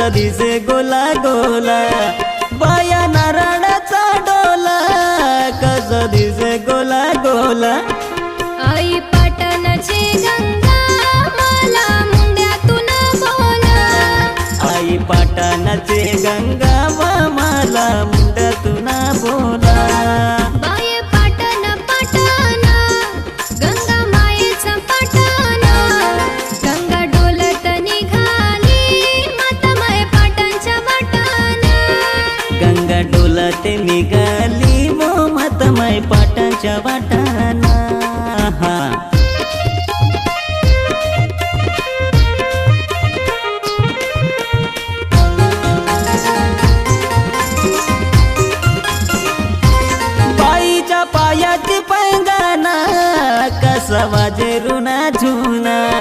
कसा दिसे गोला गोला बाया नारळाचा डोला कसा दिसे गोला गोला आई पाटणची गंगा मला मुंड्यातून बोला आई पाटणाची गंगा मला मुंड्यातून बोला बाये पाटण पाटण गंगा मायेचं पाटण गंगा डोलत निघाली माता माय पाटणच्या वाटान गंगा डोलत निघाली माता माय पाटणच्या वाटा